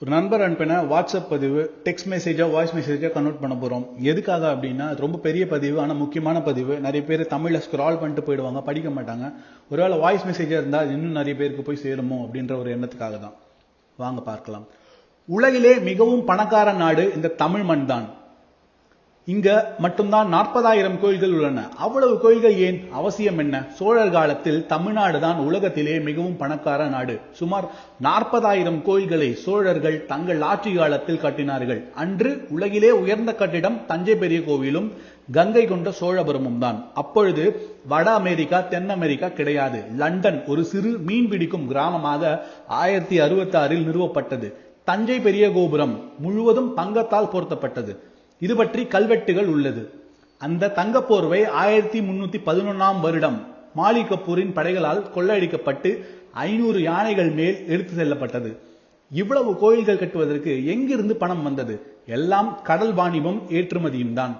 ஒரு நண்பர் அனுப்பின வாட்ஸ்அப் பதிவு டெக்ஸ்ட் மெசேஜா வாய்ஸ் மெசேஜா கன்வெர்ட் பண்ண போறோம். எதுக்காக அப்படின்னா ரொம்ப பெரிய பதிவு, ஆனா முக்கியமான பதிவு. நிறைய பேர் தமிழ்ல ஸ்க்ரால் பண்ணிட்டு போயிடுவாங்க, படிக்க மாட்டாங்க. ஒருவேளை வாய்ஸ் மெசேஜா இருந்தா இன்னும் நிறைய பேருக்கு போய் சேருமோ அப்படின்ற ஒரு எண்ணத்துக்காக தான். வாங்க பார்க்கலாம். உலகிலே மிகவும் பணக்கார நாடு இந்த தமிழ் மண் தான். இங்க மட்டும்தான் 40,000 கோயில்கள் உள்ளன. அவ்வளவு கோயில்கள் ஏன் அவசியம் என்ன? சோழர் காலத்தில் தமிழ்நாடு தான் உலகத்திலே மிகவும் பணக்கார நாடு. சுமார் 40,000 கோயில்களை சோழர்கள் தங்கள் ஆட்சி காலத்தில் கட்டினார்கள். அன்று உலகிலே உயர்ந்த கட்டிடம் தஞ்சை பெரிய கோவிலும் கங்கை கொண்ட சோழபுரமும் தான். அப்பொழுது வட அமெரிக்கா தென் அமெரிக்கா கிடையாது. லண்டன் ஒரு சிறு மீன் பிடிக்கும் கிராமமாக 1066 நிறுவப்பட்டது. தஞ்சை பெரிய கோபுரம் முழுவதும் தங்கத்தால் போர்த்தப்பட்டது. இது பற்றி கல்வெட்டுகள் உள்ளது. அந்த தங்கப்போர்வை 1311 வருடம் மாலிக் கபூரின் படைகளால் கொள்ளையடிக்கப்பட்டு 500 யானைகள் மேல் எடுத்து செல்லப்பட்டது. இவ்வளவு கோயில்கள் கட்டுவதற்கு எங்கிருந்து பணம் வந்தது? எல்லாம் கடல் வாணிபம், ஏற்றுமதியும் தான்.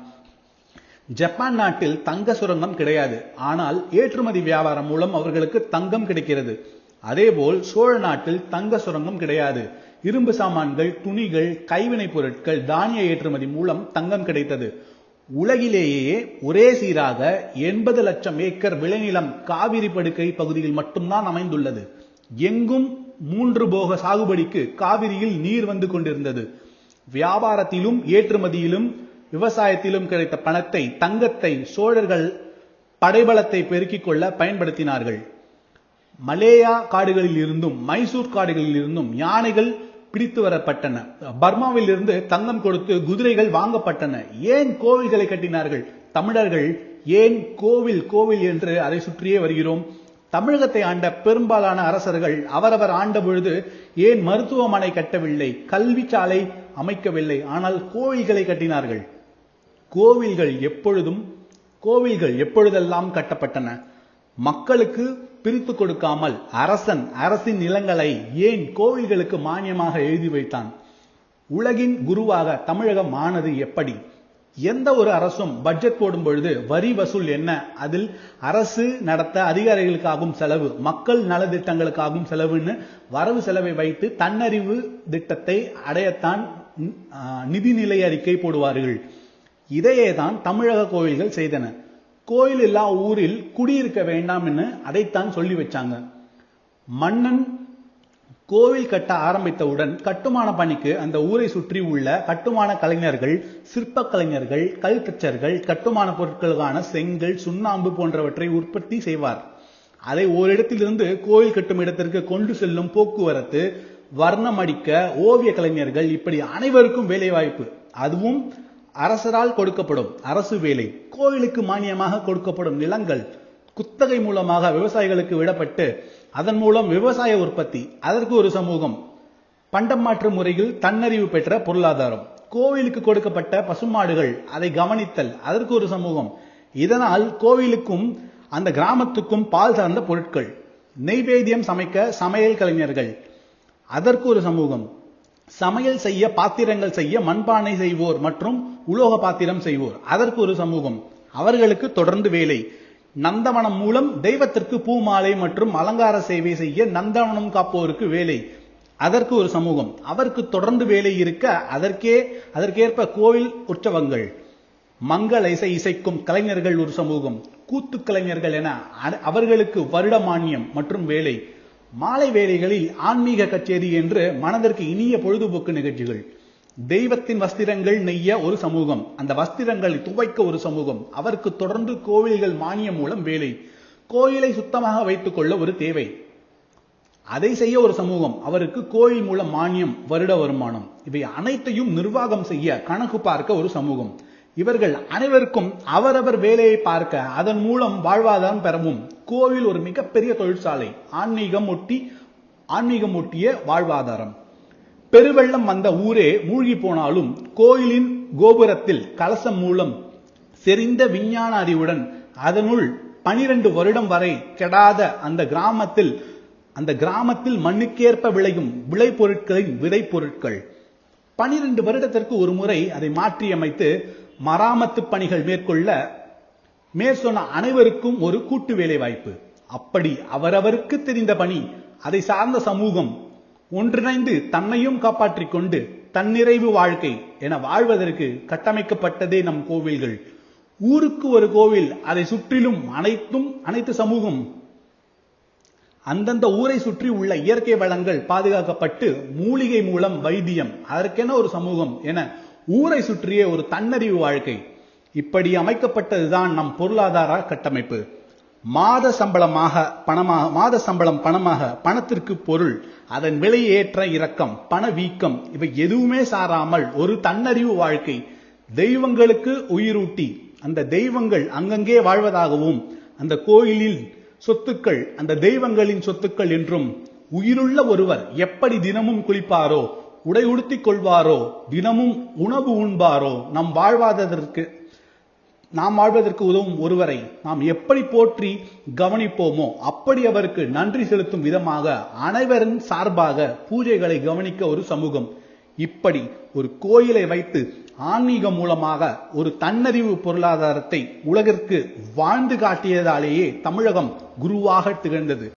ஜப்பான் நாட்டில் தங்க சுரங்கம் கிடையாது, ஆனால் ஏற்றுமதி வியாபாரம் மூலம் அவர்களுக்கு தங்கம் கிடைக்கிறது. அதேபோல் சோழ நாட்டில் தங்க சுரங்கம் கிடையாது. இரும்பு சாமான்கள், துணிகள், கைவினை பொருட்கள், தானிய ஏற்றுமதி மூலம் தங்கம் கிடைத்தது. உலகிலேயே ஒரே சீராக 80 லட்சம் ஏக்கர் விளைநிலம் காவிரி படுகை பகுதியில் மட்டும்தான் அமைந்துள்ளது. எங்கும் 3 போக சாகுபடிக்கு காவிரியில் நீர் வந்து கொண்டிருந்தது. வியாபாரத்திலும் ஏற்றுமதியிலும் விவசாயத்திலும் கிடைத்த பணத்தை, தங்கத்தை சோழர்கள் படைபலத்தை பெருக்கிக் கொள்ள பயன்படுத்தினார்கள். மலேயா காடுகளில் இருந்தும் மைசூர் காடுகளில் இருந்தும் யானைகள் பிடித்து வரப்பட்டன. பர்மாவில் இருந்து தங்கம் கொடுத்து குதிரைகள் வாங்கப்பட்டன. ஏன் கோவில்களை கட்டினார்கள் தமிழர்கள்? ஏன் கோவில் கோவில் என்று அதை சுற்றியே வருகிறோம். தமிழகத்தை ஆண்ட பெரும்பாலான அரசர்கள் அவரவர் ஆண்ட பொழுது ஏன் மருத்துவமனை கட்டவில்லை, கல்வி சாலை அமைக்கவில்லை, ஆனால் கோவில்களை கட்டினார்கள். கோவில்கள் எப்பொழுதெல்லாம் கட்டப்பட்டன? மக்களுக்கு பிரித்து கொடுக்காமல் அரசின் நிலங்களை ஏன் கோவில்களுக்கு மானியமாக எழுதி வைத்தான்? உலகின் குருவாக தமிழகம் ஆனது எப்படி? எந்த ஒரு அரசும் பட்ஜெட் போடும் பொழுது வரி வசூல் என்ன, அதில் அரசு நடத்த அதிகாரிகளுக்காகும் செலவு, மக்கள் நலத்திட்டங்களுக்காகும் செலவுன்னு வரவு செலவை வைத்து தன்னறிவு திட்டத்தை அடையத்தான் நிதிநிலை அறிக்கை போடுவார்கள். இதையே தான் தமிழக கோவில்கள் செய்தன. கோயில் இல்லா ஊரில் குடியிருக்க வேண்டாம் என்று அதைத்தான் சொல்லி வச்சாங்க. மன்னன் கோவில் கட்ட ஆரம்பித்தவுடன் கட்டுமான பணிக்கு அந்த ஊரை சுற்றி உள்ள கட்டுமான கலைஞர்கள், சிற்ப கலைஞர்கள், கல் தச்சர்கள் கட்டுமான பொருட்களுக்கான செங்கல், சுண்ணாம்பு போன்றவற்றை உற்பத்தி செய்வார். அதை ஓரிடத்திலிருந்து கோயில் கட்டும் இடத்திற்கு கொண்டு செல்லும் போக்குவரத்து, வர்ணம் அடிக்க ஓவிய கலைஞர்கள், இப்படி அனைவருக்கும் வேலை வாய்ப்பு. அதுவும் அரசரால் கொடுக்கப்படும் அரசு வேலை. கோயிலுக்கு மானியமாக கொடுக்கப்படும் நிலங்கள் குத்தகை மூலமாக விவசாயிகளுக்கு விடப்பட்டு அதன் மூலம் விவசாய உற்பத்தி, அதற்கு ஒரு சமூகம். பண்டம் மாற்று முறையில் தன்னறிவு பெற்ற பொருளாதாரம். கோவிலுக்கு கொடுக்கப்பட்ட பசுமாடுகள், அதை கவனித்தல், அதற்கு ஒரு சமூகம். இதனால் கோவிலுக்கும் அந்த கிராமத்துக்கும் பால் சார்ந்த பொருட்கள். நெய்வேத்தியம் சமைக்க சமையல் கலைஞர்கள், அதற்கு ஒரு சமூகம். சமையல் செய்ய, பாத்திரங்கள் செய்ய மண்பானை செய்வோர் மற்றும் உலோக பாத்திரம் செய்வோர், அதற்கு ஒரு சமூகம். அவர்களுக்கு தொடர்ந்து வேலை. நந்தவனம் மூலம் தெய்வத்திற்கு பூ மாலை மற்றும் அலங்கார சேவை செய்ய நந்தவனம் காப்போருக்கு வேலை, அதற்கு ஒரு சமூகம். அவருக்கு தொடர்ந்து வேலை இருக்க அதற்கேற்ப கோவில் உற்சவங்கள். மங்கள இசை இசைக்கும் கலைஞர்கள் ஒரு சமூகம். கூத்து கலைஞர்கள் என அவர்களுக்கு வருட மானியம் மற்றும் வேலை. மாலை வேளைகளில் ஆன்மீக கச்சேரி என்று மனதிற்கு இனிய பொழுதுபோக்கு நிகழ்ச்சிகள். தெய்வத்தின் வஸ்திரங்கள் நெய்ய ஒரு சமூகம், அந்த வஸ்திரங்களை துவைக்க ஒரு சமூகம். அவருக்கு தொடர்ந்து கோவில்கள் மானியம் மூலம் வேலை. கோயிலை சுத்தமாக வைத்துக் கொள்ள ஒரு தேவை, அதை செய்ய ஒரு சமூகம். அவருக்கு கோயில் மூலம் மானியம், வருட வருமானம். இவை அனைத்தையும் நிர்வாகம் செய்ய, கணக்கு பார்க்க ஒரு சமூகம். இவர்கள் அனைவருக்கும் அவரவர் வேலையை பார்க்க, அதன் மூலம் வாழ்வாதாரம் பெறவும் கோவில் ஒரு மிகப்பெரிய தொழிற்சாலை. ஆன்மீகம் ஒட்டிய வாழ்வாதாரம். பெருவெள்ளம் வந்த ஊரே மூழ்கி போனாலும் கோயிலின் கோபுரத்தில் கலசம் மூலம் செறிந்த விஞ்ஞான அறிவுடன் அதனுள் 12 வருடம் வரை கெடாத அந்த கிராமத்தில் மண்ணுக்கேற்ப விளையும் விளைபொருட்களின் விதைப்பொருட்கள். 12 வருடத்திற்கு ஒரு முறை அதை மாற்றியமைத்து மராமத்து பணிகள் மேற்கொள்ள மேற்சொன்ன அனைவருக்கும் ஒரு கூட்டு வேலை வாய்ப்பு. அப்படி அவரவருக்கு தெரிந்த பணி, அதை சார்ந்த சமூகம், ஒன்றிணைந்து தன்னையும் காப்பாற்றிக் கொண்டு தன்னிறைவு வாழ்க்கை என வாழ்வதற்கு கட்டமைக்கப்பட்டதே நம் கோவில்கள். ஊருக்கு ஒரு கோவில், அதை சுற்றிலும் அனைத்து சமூகம், அந்தந்த ஊரை சுற்றி உள்ள இயற்கை வளங்கள் பாதுகாக்கப்பட்டு மூலிகை மூலம் வைத்தியம், அதற்கென ஒரு சமூகம் என ஊரை சுற்றிய ஒரு தன்னறிவு வாழ்க்கை. இப்படி அமைக்கப்பட்டதுதான் நம் பொருளாதார கட்டமைப்பு. மாத சம்பளம் பணமாக, பணத்திற்கு பொருள், அதன் விலை ஏற்ற இறக்கம், பணவீக்கம், இவை எதுவுமே சாராமல் ஒரு தன்னறிவு வாழ்க்கை. தெய்வங்களுக்கு உயிரூட்டி அந்த தெய்வங்கள் அங்கங்கே வாழ்வதாகவும், அந்த கோயிலில் சொத்துக்கள் அந்த தெய்வங்களின் சொத்துக்கள் என்றும், உயிருள்ள ஒருவர் எப்படி தினமும் குளிப்பாரோ, உடை உடுத்திக் கொள்வாரோ, தினமும் உணவு உண்பாரோ, நாம் வாழ்வதற்கு உதவும் ஒருவரை நாம் எப்படி போற்றி கவனிப்போமோ அப்படி அவருக்கு நன்றி செலுத்தும் விதமாக அனைவரின் சார்பாக பூஜைகளை கவனிக்க ஒரு சமூகம். இப்படி ஒரு கோயிலை வைத்து ஆன்மீகம் மூலமாக ஒரு தன்னறிவு பொருளாதாரத்தை உலகிற்கு வாழ்ந்து காட்டியதாலேயே தமிழகம் குருவாக திகழ்ந்தது.